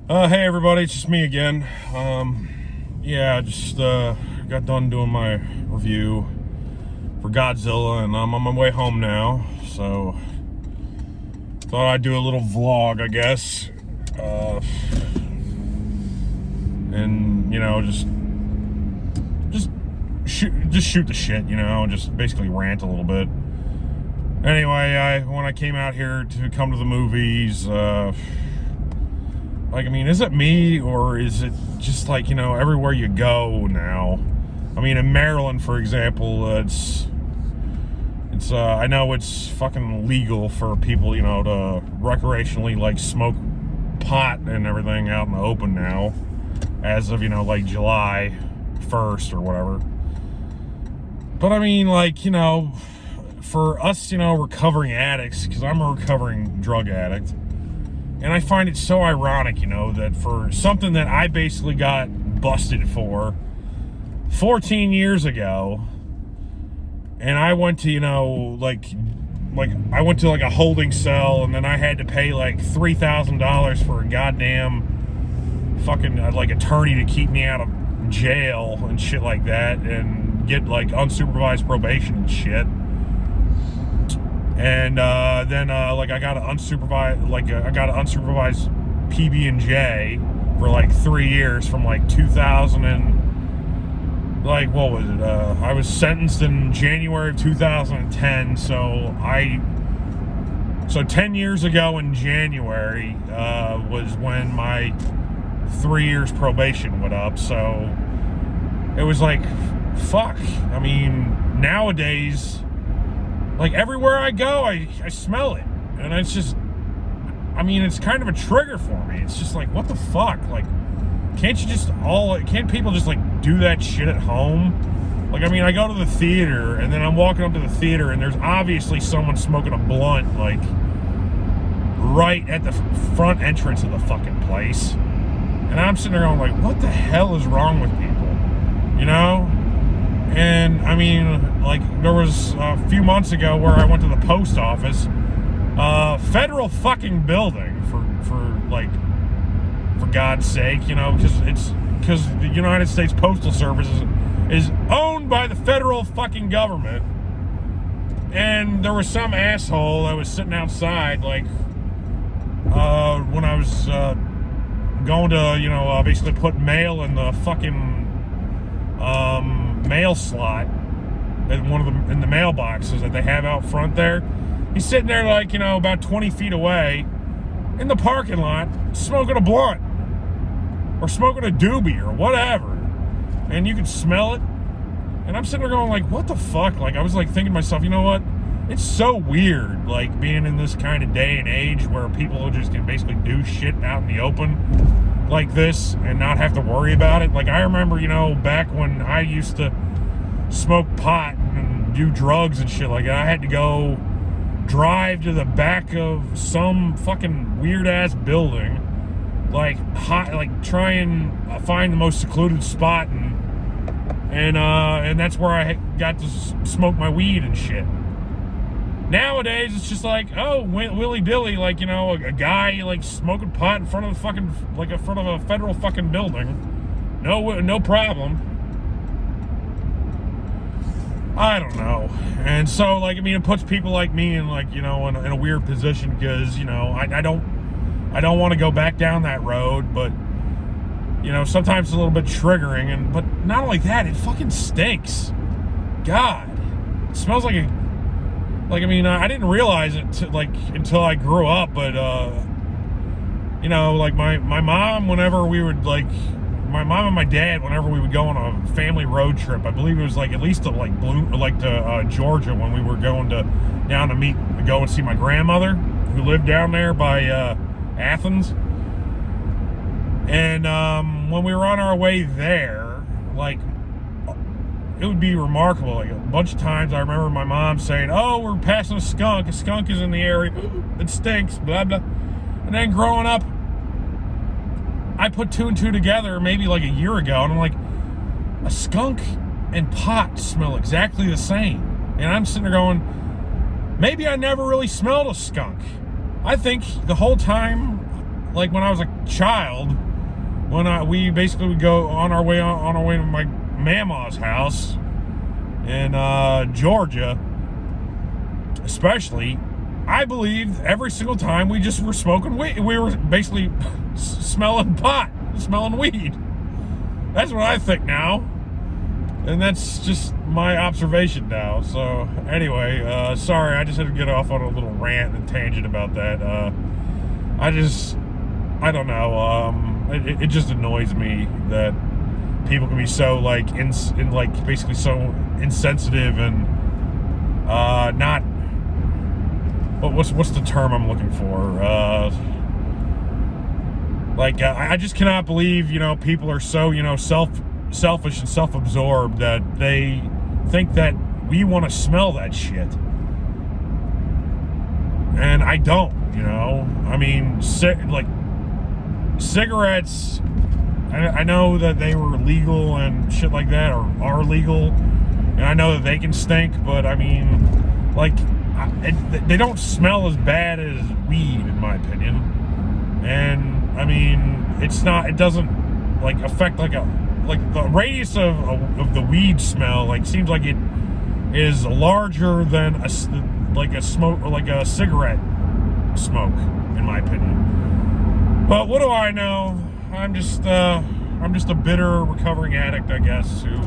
Hey everybody, it's just me again. Yeah, I just got done doing my review for Godzilla, and I'm on my way home now. So thought I'd do a little vlog, I guess, and just shoot the shit, just basically rant a little bit. Anyway, when I came out here to come to the movies, is it me, or is it just everywhere you go now? In Maryland, for example, it's I know it's fucking legal for people, to recreationally smoke pot and everything out in the open now, as of July 1st or whatever. But for us, recovering addicts, because I'm a recovering drug addict. And I find it so ironic, that for something that I basically got busted for 14 years ago, and I went to, I went to a holding cell, and then I had to pay $3,000 for a goddamn fucking attorney to keep me out of jail and shit like that, and get unsupervised probation and shit. And then I got an unsupervised PB&J for 3 years from 2000 and what was it? I was sentenced in January of 2010. So 10 years ago in January was when my 3 years probation went up. So it was fuck. Nowadays, everywhere I go, I smell it. And it's just, it's kind of a trigger for me. It's just what the fuck? Can't people just do that shit at home? I go to the theater, and then I'm walking up to the theater, and there's obviously someone smoking a blunt, right at the front entrance of the fucking place. And I'm sitting there going, what the hell is wrong with people? And there was a few months ago where I went to the post office, federal fucking building, for God's sake, because the United States Postal Service is owned by the federal fucking government. And there was some asshole that was sitting outside, when I was going to basically put mail in the fucking mail slot in the mailboxes that they have out front there. He's sitting there about 20 feet away in the parking lot smoking a blunt or smoking a doobie or whatever, and you can smell it. And I'm sitting there going what the fuck? I was thinking to myself, you know what, it's so weird being in this kind of day and age where people just can basically do shit out in the open like this and not have to worry about it. I remember, back when I used to smoke pot and do drugs and shit like that, I had to go drive to the back of some fucking weird ass building, try and find the most secluded spot, and that's where I got to smoke my weed and shit. Nowadays, it's just willy-dilly, a guy, smoking pot in front of the fucking, in front of a federal fucking building. No problem. I don't know. And so, it puts people like me in, in a weird position, because, I don't want to go back down that road, but, sometimes it's a little bit triggering, but not only that, it fucking stinks. God. It smells like a... I didn't realize it until I grew up, but my mom, whenever we would my mom and my dad, whenever we would go on a family road trip, I believe it was at least to Georgia, when we were going down to go and see my grandmother, who lived down there by Athens. And when we were on our way there, it would be remarkable. A bunch of times I remember my mom saying, "Oh, we're passing a skunk. A skunk is in the area. It stinks, blah, blah." And then growing up, I put two and two together maybe a year ago, and I'm a skunk and pot smell exactly the same. And I'm sitting there going, maybe I never really smelled a skunk. I think the whole time, like when I was a child, when we basically would go on our way to my mama's house in Georgia, especially, I believe every single time we just were smoking weed. We were basically smelling pot, smelling weed. That's what I think now. And that's just my observation now. So anyway, sorry, I just had to get off on a little rant and tangent about that. I don't know. It just annoys me that people can be so like basically so insensitive and not. What's the term I'm looking for? I just cannot believe, people are so, selfish and self-absorbed that they think that we want to smell that shit. And I don't, I mean, cigarettes, I know that they were legal and shit like that, or are legal, and I know that they can stink, but I mean, they don't smell as bad as weed, in my opinion. And I mean, it doesn't affect the radius of the weed smell seems like it is larger than a smoke, or a cigarette smoke, in my opinion. But what do I know? I'm just a bitter recovering addict, I guess, who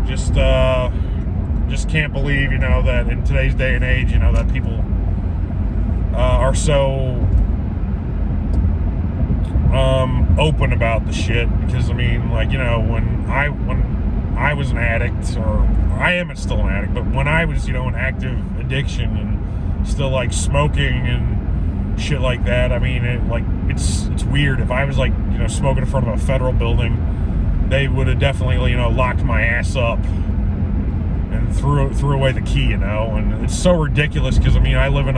just can't believe, that in today's day and age, that people are so open about the shit. Because I mean, when I was an addict, or I am still an addict, but when I was, in active addiction and still smoking and shit like that, I mean, it's weird. If I was smoking in front of a federal building, they would have definitely, locked my ass up and threw away the key, and it's so ridiculous because I mean, I live in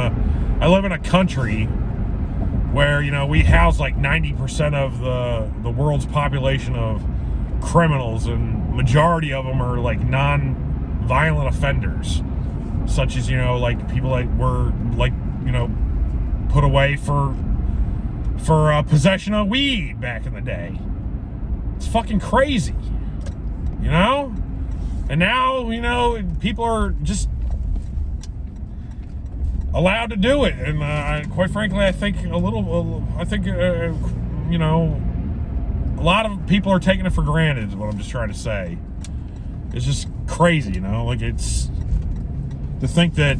a country where, we house 90% of the world's population of criminals, and majority of them are non-violent offenders, such as people that were put away for possession of weed back in the day. It's fucking crazy, And now, people are just allowed to do it. And quite frankly, I think a lot of people are taking it for granted, is what I'm just trying to say. It's just crazy, it's to think that,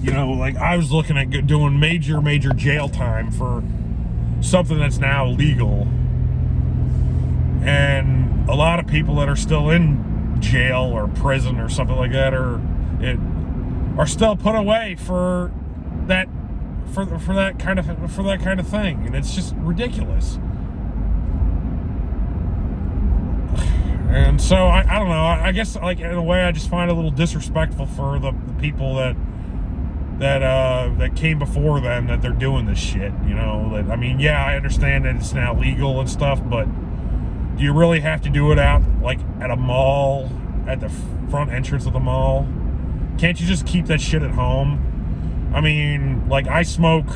I was looking at doing major jail time for something that's now legal. And a lot of people that are still in jail or prison or something like that are still put away for that kind of thing, and it's just ridiculous. And so I don't know. I guess in a way I just find it a little disrespectful for the people that came before them, that they're doing this shit. That, I mean, yeah, I understand that it's now legal and stuff, but do you really have to do it out at a mall, at the front entrance of the mall? Can't you just keep that shit at home? I mean, I smoke,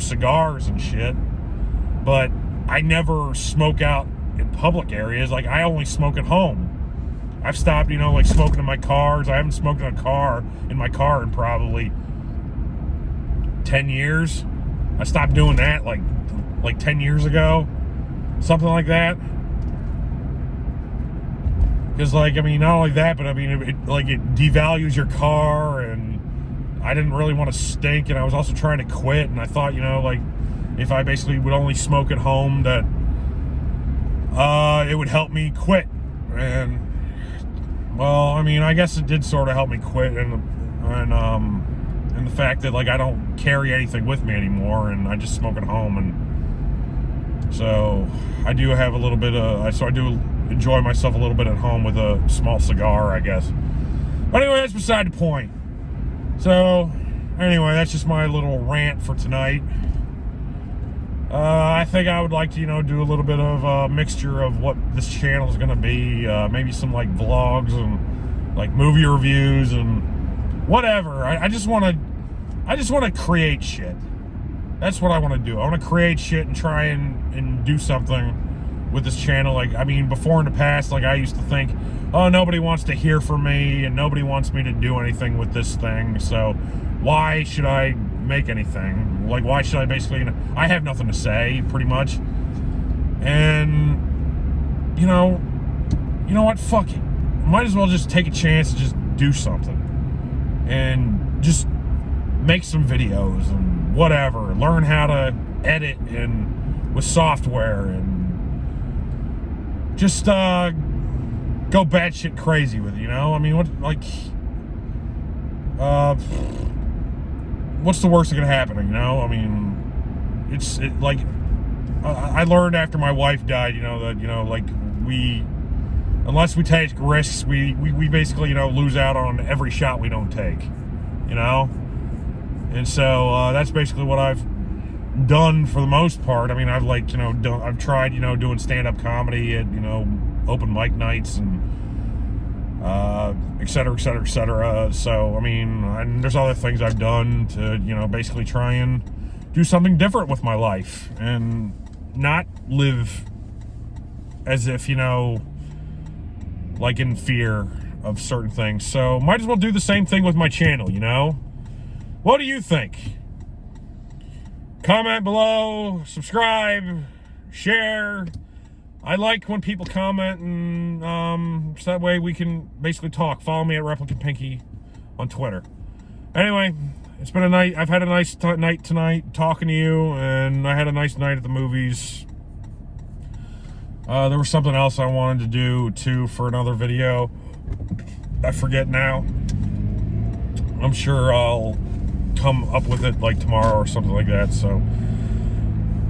cigars and shit, but I never smoke out in public areas. I only smoke at home. I've stopped, smoking in my cars. I haven't smoked in my car in probably 10 years. I stopped doing that like 10 years ago, something like that. Because I mean, not only that, but I mean, it devalues your car, and I didn't really want to stink, and I was also trying to quit, and I thought, if I basically would only smoke at home, that it would help me quit. And well, I mean, I guess it did sort of help me quit, and the fact that I don't carry anything with me anymore, and I just smoke at home, and so I do have a little bit of, I do enjoy myself a little bit at home with a small cigar, I guess. But anyway, that's beside the point. So anyway, that's just my little rant for tonight. I think I would like to, do a little bit of a mixture of what this channel is going to be. Maybe some vlogs and movie reviews and whatever. I just want to create shit. That's what I want to do. I want to create shit and try and do something with this channel. Like, I mean, before in the past, like, I used to think, oh, nobody wants to hear from me and nobody wants me to do anything with this thing, so why should I make anything? Like, why should I basically, I have nothing to say, pretty much. And, you know what, fuck it. Might as well just take a chance and just do something. And just make some videos and whatever. Learn how to edit and with software and just go batshit crazy with it, I mean, what's the worst that could happen, I mean, I learned after my wife died, that, like, unless we take risks, we basically, you basically, lose out on every shot we don't take, And so that's basically what I've done for the most part. I mean, I've I've tried, doing stand-up comedy at, open mic nights and et cetera, et cetera, et cetera. So, I mean, and there's other things I've done to, basically try and do something different with my life and not live as if, like in fear of certain things. So might as well do the same thing with my channel, What do you think? Comment below, subscribe, share. I like when people comment, and so that way we can basically talk. Follow me at Replicant Pinky on Twitter. Anyway, it's been a night. I've had a nice night tonight talking to you, and I had a nice night at the movies. There was something else I wanted to do too for another video. I forget now. I'm sure I'll come up with it like tomorrow or something like that. So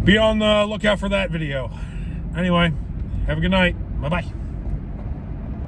be on the lookout for that video. Anyway, have a good night. Bye-bye.